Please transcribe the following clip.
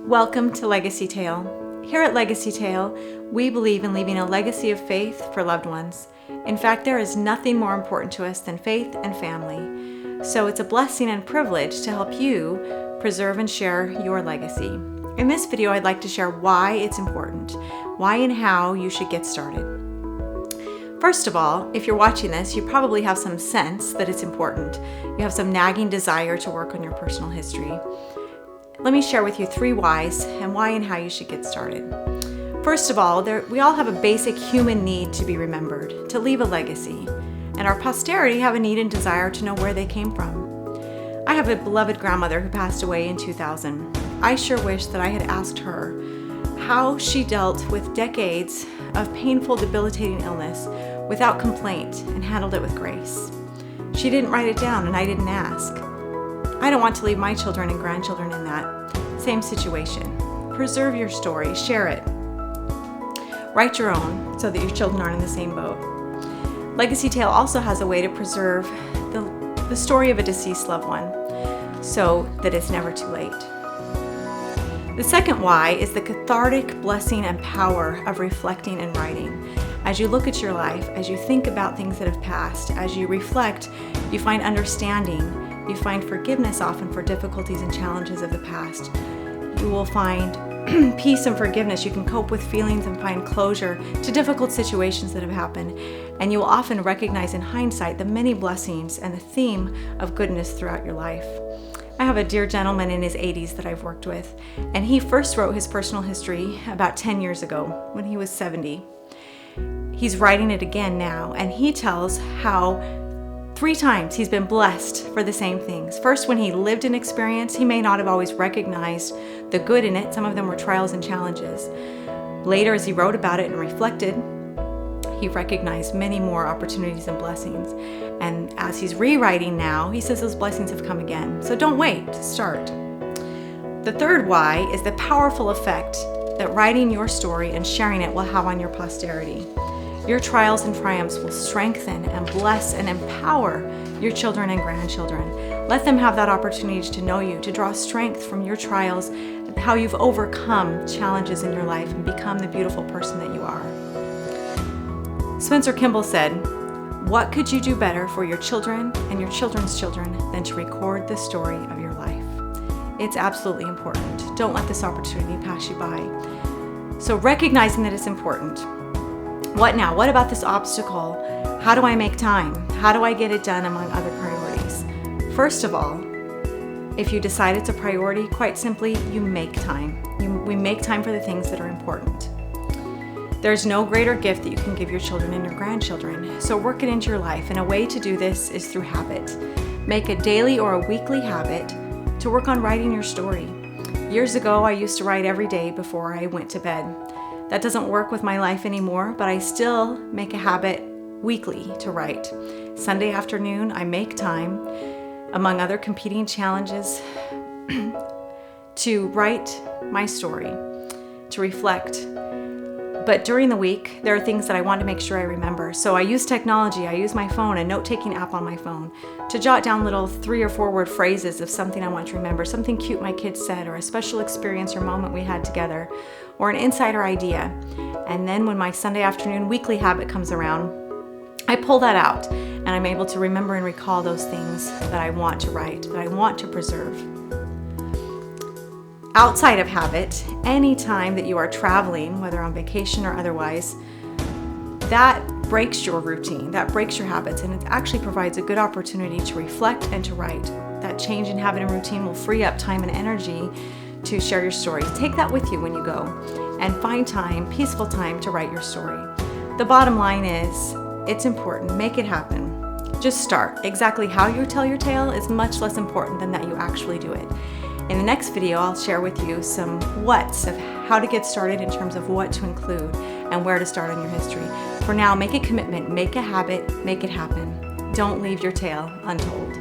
Welcome to Legacy Tale. Here at Legacy Tale, we believe in leaving a legacy of faith for loved ones. In fact, there is nothing more important to us than faith and family. So it's a blessing and privilege to help you preserve and share your legacy. In this video, I'd like to share why it's important, why and how you should get started. First of all, if you're watching this, you probably have some sense that it's important. You have some nagging desire to work on your personal history. Let me share with you 3 whys and why and how you should get started. First of all, we all have a basic human need to be remembered, to leave a legacy, and our posterity have a need and desire to know where they came from. I have a beloved grandmother who passed away in 2000. I sure wish that I had asked her how she dealt with decades of painful, debilitating illness without complaint and handled it with grace. She didn't write it down and I didn't ask. I don't want to leave my children and grandchildren in that same situation. Preserve your story, share it. Write your own so that your children aren't in the same boat. Legacy Tale also has a way to preserve the story of a deceased loved one so that it's never too late. The second why is the cathartic blessing and power of reflecting and writing. As you look at your life, as you think about things that have passed, as you reflect, you find understanding. You find forgiveness often for difficulties and challenges of the past. You will find peace and forgiveness. You can cope with feelings and find closure to difficult situations that have happened. And you will often recognize in hindsight the many blessings and the theme of goodness throughout your life. I have a dear gentleman in his 80s that I've worked with, and he first wrote his personal history about 10 years ago when he was 70. He's writing it again now, and he tells how 3 times he's been blessed for the same things. First, when he lived an experience, he may not have always recognized the good in it. Some of them were trials and challenges. Later, as he wrote about it and reflected, he recognized many more opportunities and blessings. And as he's rewriting now, he says those blessings have come again. So don't wait, start. The third why is the powerful effect that writing your story and sharing it will have on your posterity. Your trials and triumphs will strengthen and bless and empower your children and grandchildren. Let them have that opportunity to know you, to draw strength from your trials, and how you've overcome challenges in your life and become the beautiful person that you are. Kimball said, "What could you do better for your children and your children's children than to record the story of your life?" It's absolutely important. Don't let this opportunity pass you by. So recognizing that it's important. What now? What about this obstacle? How do I make time? How do I get it done among other priorities? First of all, if you decide it's a priority, quite simply, you make time. We make time for the things that are important. There's no greater gift that you can give your children and your grandchildren, so work it into your life, and a way to do this is through habit. Make a daily or a weekly habit to work on writing your story. Years ago, I used to write every day before I went to bed. That doesn't work with my life anymore, but I still make a habit weekly to write. Sunday afternoon, I make time, among other competing challenges, to write my story, to reflect. But during the week, there are things that I want to make sure I remember. So I use technology. I use my phone, a note-taking app on my phone, to jot down little 3 or 4 word phrases of something I want to remember, something cute my kids said, or a special experience or moment we had together, or an insider idea. And then when my Sunday afternoon weekly habit comes around, I pull that out and I'm able to remember and recall those things that I want to write, that I want to preserve. Outside of habit, any time that you are traveling, whether on vacation or otherwise, that breaks your routine, that breaks your habits, and it actually provides a good opportunity to reflect and to write. That change in habit and routine will free up time and energy to share your story. Take that with you when you go and find time, peaceful time, to write your story. The bottom line is, it's important. Make it happen. Just start. Exactly how you tell your tale is much less important than that you actually do it. In the next video, I'll share with you some whats of how to get started in terms of what to include and where to start on your history. For now, make a commitment, make a habit, make it happen. Don't leave your tale untold.